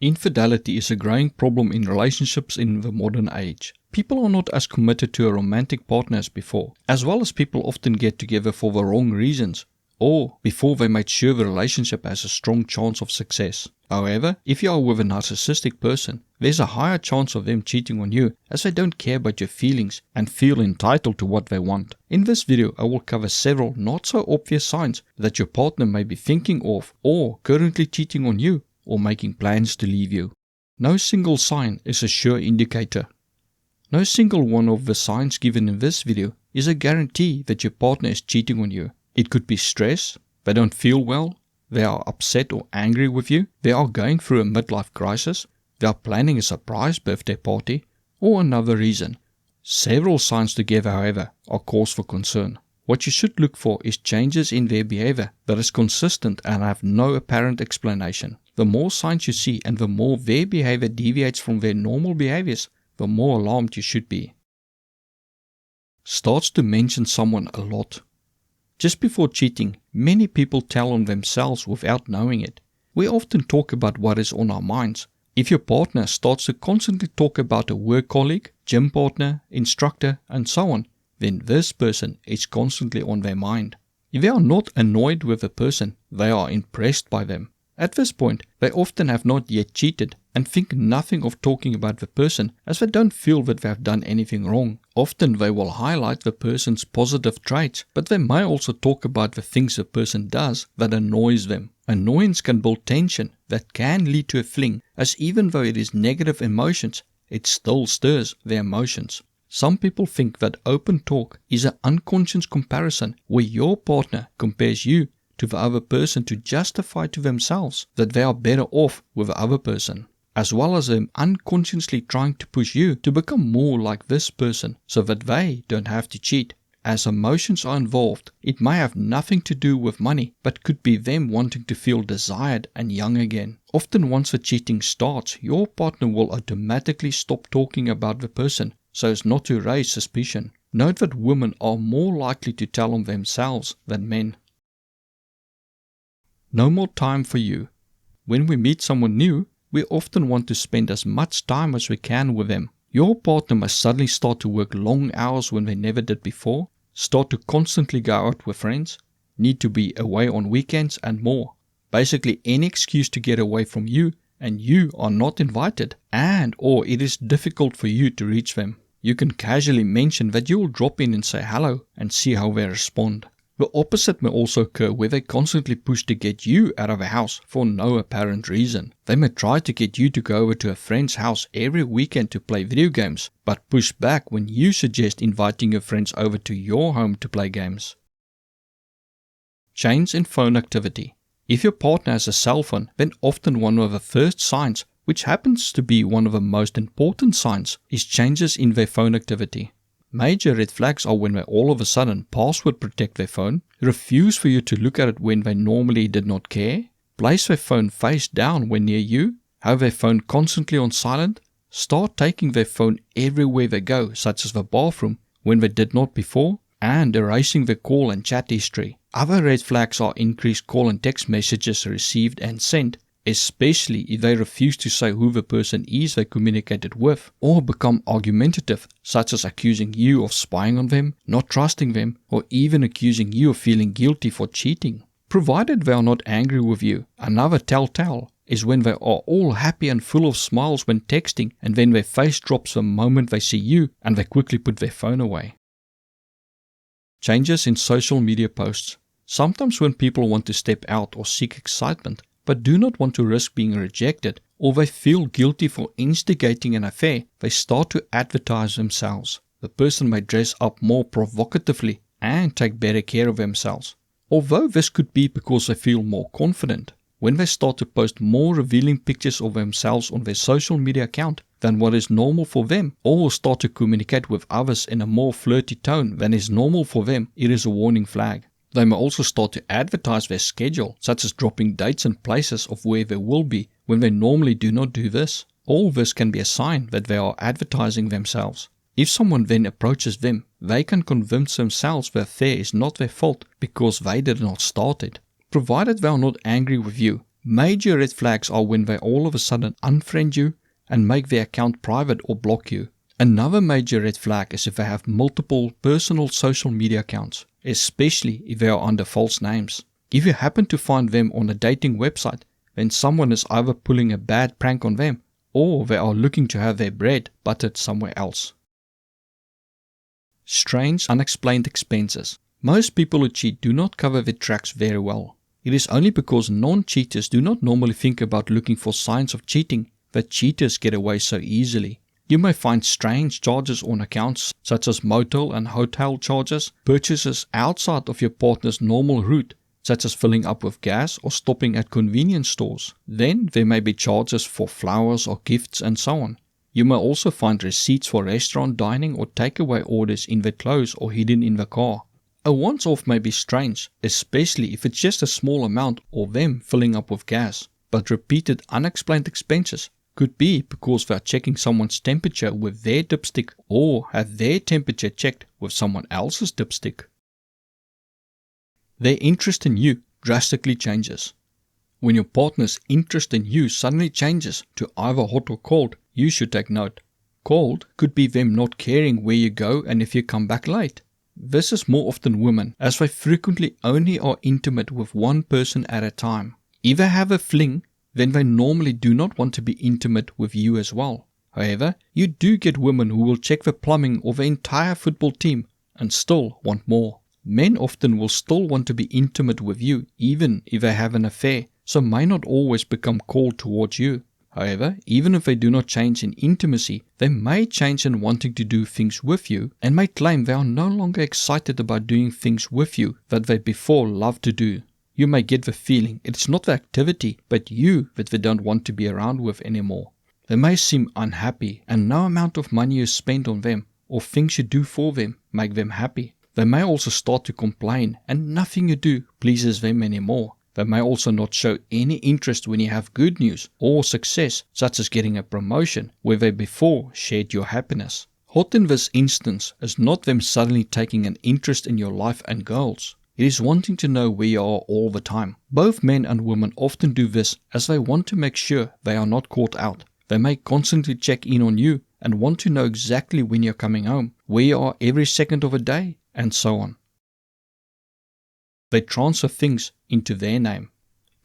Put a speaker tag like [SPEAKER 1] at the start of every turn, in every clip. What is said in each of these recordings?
[SPEAKER 1] Infidelity is a growing problem in relationships in the modern age. People are not as committed to a romantic partner as before, as well as people often get together for the wrong reasons, or before they made sure the relationship has a strong chance of success. However, if you are with a narcissistic person, there's a higher chance of them cheating on you as they don't care about your feelings and feel entitled to what they want. In this video, I will cover several not so obvious signs that your partner may be thinking of or currently cheating on you or making plans to leave you. No single sign is a sure indicator. No single one of the signs given in this video is a guarantee that your partner is cheating on you. It could be stress, they don't feel well, they are upset or angry with you, they are going through a midlife crisis, they are planning a surprise birthday party, or another reason. Several signs together, however, are cause for concern. What you should look for is changes in their behavior that is consistent and have no apparent explanation. The more signs you see and the more their behavior deviates from their normal behaviors, the more alarmed you should be. Starts to mention someone a lot. Just before cheating, many people tell on themselves without knowing it. We often talk about what is on our minds. If your partner starts to constantly talk about a work colleague, gym partner, instructor, and so on, then this person is constantly on their mind. If they are not annoyed with the person, they are impressed by them. At this point, they often have not yet cheated and think nothing of talking about the person as they don't feel that they have done anything wrong. Often they will highlight the person's positive traits, but they may also talk about the things the person does that annoys them. Annoyance can build tension that can lead to a fling, as even though it is negative emotions, it still stirs their emotions. Some people think that open talk is an unconscious comparison where your partner compares you to the other person to justify to themselves that they are better off with the other person, as well as them unconsciously trying to push you to become more like this person so that they don't have to cheat. As emotions are involved, it may have nothing to do with money, but could be them wanting to feel desired and young again. Often once the cheating starts, your partner will automatically stop talking about the person so as not to raise suspicion. Note that women are more likely to tell on themselves than men. No more time for you. When we meet someone new, we often want to spend as much time as we can with them. Your partner must suddenly start to work long hours when they never did before, start to constantly go out with friends, need to be away on weekends and more. Basically any excuse to get away from you and you are not invited and or it is difficult for you to reach them. You can casually mention that you will drop in and say hello and see how they respond. The opposite may also occur where they constantly push to get you out of a house for no apparent reason. They may try to get you to go over to a friend's house every weekend to play video games, but push back when you suggest inviting your friends over to your home to play games. Change in phone activity. If your partner has a cell phone, then often one of the first signs, which happens to be one of the most important signs, is changes in their phone activity. Major red flags are when they all of a sudden password protect their phone, refuse for you to look at it when they normally did not care, place their phone face down when near you, have their phone constantly on silent, start taking their phone everywhere they go, such as the bathroom, when they did not before, and erasing their call and chat history. Other red flags are increased call and text messages received and sent, especially if they refuse to say who the person is they communicated with, or become argumentative, such as accusing you of spying on them, not trusting them, or even accusing you of feeling guilty for cheating. Provided they are not angry with you, another telltale is when they are all happy and full of smiles when texting and then their face drops the moment they see you and they quickly put their phone away. Changes in social media posts. Sometimes when people want to step out or seek excitement, but do not want to risk being rejected, or they feel guilty for instigating an affair, they start to advertise themselves. The person may dress up more provocatively and take better care of themselves. Although this could be because they feel more confident, when they start to post more revealing pictures of themselves on their social media account than what is normal for them, or start to communicate with others in a more flirty tone than is normal for them, it is a warning flag. They may also start to advertise their schedule, such as dropping dates and places of where they will be when they normally do not do this. All this can be a sign that they are advertising themselves. If someone then approaches them, they can convince themselves the affair is not their fault because they did not start it. Provided they are not angry with you, Major red flags are when they all of a sudden unfriend you and make their account private or block you. Another major red flag is if they have multiple personal social media accounts, especially if they are under false names. If you happen to find them on a dating website, then someone is either pulling a bad prank on them or they are looking to have their bread buttered somewhere else. Strange, unexplained expenses. Most people who cheat do not cover their tracks very well. It is only because non-cheaters do not normally think about looking for signs of cheating that cheaters get away so easily. You may find strange charges on accounts such as motel and hotel charges, purchases outside of your partner's normal route, such as filling up with gas or stopping at convenience stores. Then there may be charges for flowers or gifts and so on. You may also find receipts for restaurant dining or takeaway orders in their clothes or hidden in the car. A once-off may be strange, especially if it's just a small amount or them filling up with gas, but repeated unexplained expenses could be because they are checking someone's temperature with their dipstick or have their temperature checked with someone else's dipstick. Their interest in you drastically changes. When your partner's interest in you suddenly changes to either hot or cold, you should take note. Cold could be them not caring where you go and if you come back late. This is more often women, as they frequently only are intimate with one person at a time. If they have a fling, then they normally do not want to be intimate with you as well. However, you do get women who will check the plumbing of the entire football team and still want more. Men often will still want to be intimate with you even if they have an affair, so may not always become cold towards you. However, even if they do not change in intimacy, they may change in wanting to do things with you and may claim they are no longer excited about doing things with you that they before loved to do. You may get the feeling it's not the activity but you that they don't want to be around with anymore. They may seem unhappy and no amount of money you spend on them or things you do for them make them happy. They may also start to complain and nothing you do pleases them anymore. They may also not show any interest when you have good news or success, such as getting a promotion, where they before shared your happiness. Hot in this instance is not them suddenly taking an interest in your life and goals. It is wanting to know where you are all the time. Both men and women often do this as they want to make sure they are not caught out. They may constantly check in on you and want to know exactly when you're coming home, where you are every second of a day, and so on. They transfer things into their name.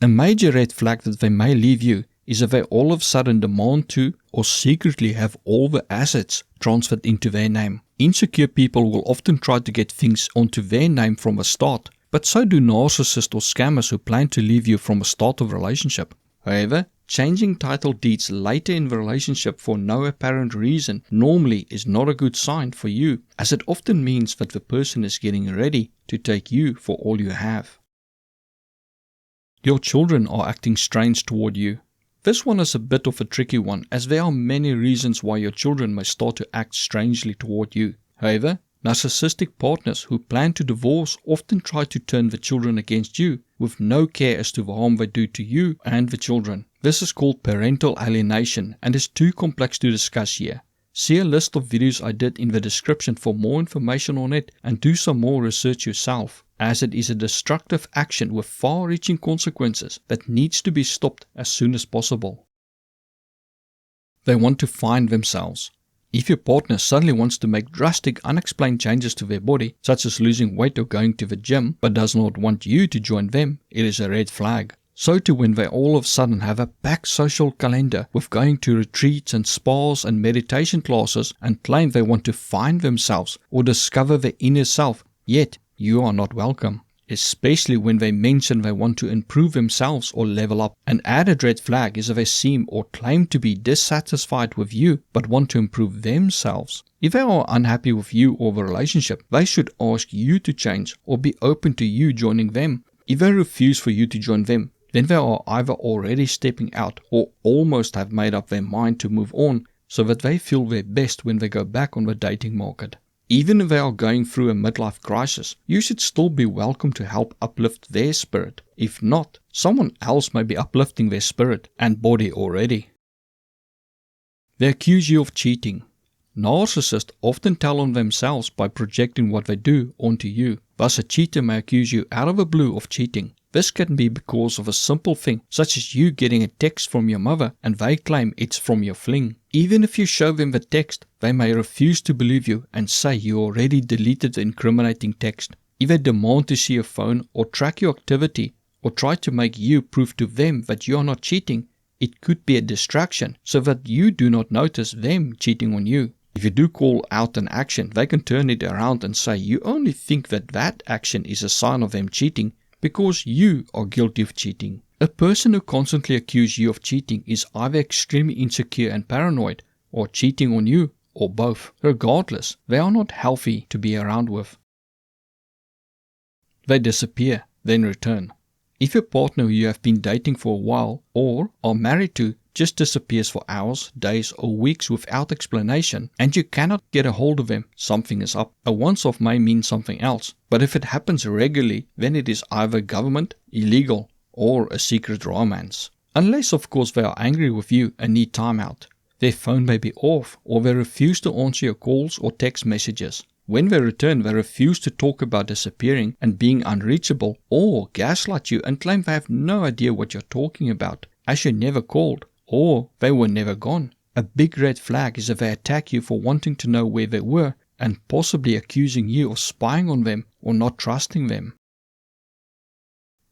[SPEAKER 1] A major red flag that they may leave you is if they all of a sudden demand to or secretly have all the assets transferred into their name. Insecure people will often try to get things onto their name from the start, but so do narcissists or scammers who plan to leave you from the start of a relationship. However, changing title deeds later in the relationship for no apparent reason normally is not a good sign for you, as it often means that the person is getting ready to take you for all you have. Your children are acting strange toward you. This one is a bit of a tricky one, as there are many reasons why your children may start to act strangely toward you. However, narcissistic partners who plan to divorce often try to turn the children against you, with no care as to the harm they do to you and the children. This is called parental alienation and is too complex to discuss here. See a list of videos I did in the description for more information on it and do some more research yourself, as it is a destructive action with far-reaching consequences that needs to be stopped as soon as possible. They want to find themselves. If your partner suddenly wants to make drastic unexplained changes to their body, such as losing weight or going to the gym, but does not want you to join them, it is a red flag. So too when they all of a sudden have a packed social calendar with going to retreats and spas and meditation classes and claim they want to find themselves or discover their inner self, yet you are not welcome. Especially when they mention they want to improve themselves or level up. An added red flag is if they seem or claim to be dissatisfied with you but want to improve themselves. If they are unhappy with you or the relationship, they should ask you to change or be open to you joining them. If they refuse for you to join them, then they are either already stepping out or almost have made up their mind to move on so that they feel their best when they go back on the dating market. Even if they are going through a midlife crisis, you should still be welcome to help uplift their spirit. If not, someone else may be uplifting their spirit and body already. They accuse you of cheating. Narcissists often tell on themselves by projecting what they do onto you. Thus, a cheater may accuse you out of the blue of cheating. This can be because of a simple thing, such as you getting a text from your mother and they claim it's from your fling. Even if you show them the text, they may refuse to believe you and say you already deleted the incriminating text. If they demand to see your phone or track your activity or try to make you prove to them that you are not cheating, it could be a distraction so that you do not notice them cheating on you. If you do call out an action, they can turn it around and say you only think that that action is a sign of them cheating because you are guilty of cheating. A person who constantly accuses you of cheating is either extremely insecure and paranoid or cheating on you, or both. Regardless, they are not healthy to be around with. They disappear, then return. If your partner who you have been dating for a while or are married to just disappears for hours, days or weeks without explanation and you cannot get a hold of them, something is up. A once-off may mean something else, but if it happens regularly, then it is either government, illegal, or a secret romance. Unless of course they are angry with you and need time out. Their phone may be off or they refuse to answer your calls or text messages. When they return, they refuse to talk about disappearing and being unreachable or gaslight you and claim they have no idea what you're talking about, as you never called or they were never gone. A big red flag is if they attack you for wanting to know where they were and possibly accusing you of spying on them or not trusting them.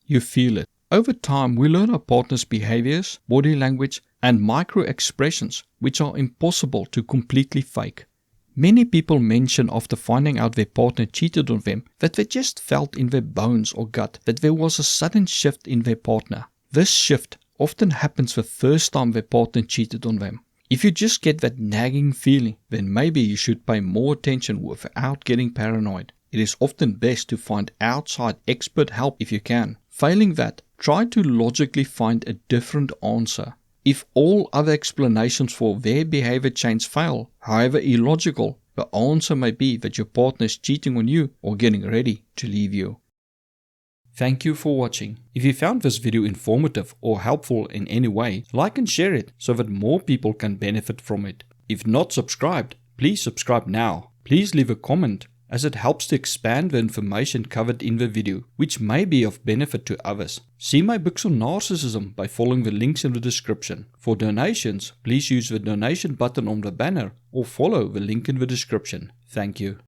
[SPEAKER 1] You feel it. Over time, we learn our partner's behaviors, body language, and micro-expressions which are impossible to completely fake. Many people mention after finding out their partner cheated on them that they just felt in their bones or gut that there was a sudden shift in their partner. This shift often happens the first time their partner cheated on them. If you just get that nagging feeling, then maybe you should pay more attention without getting paranoid. It is often best to find outside expert help if you can. Failing that, try to logically find a different answer. If all other explanations for their behavior change fail, however illogical, the answer may be that your partner is cheating on you or getting ready to leave you. Thank you for watching. If you found this video informative or helpful in any way, like and share it so that more people can benefit from it. If not subscribed, please subscribe now. Please leave a comment, as it helps to expand the information covered in the video, which may be of benefit to others. See my books on narcissism by following the links in the description. For donations, please use the donation button on the banner or follow the link in the description. Thank you.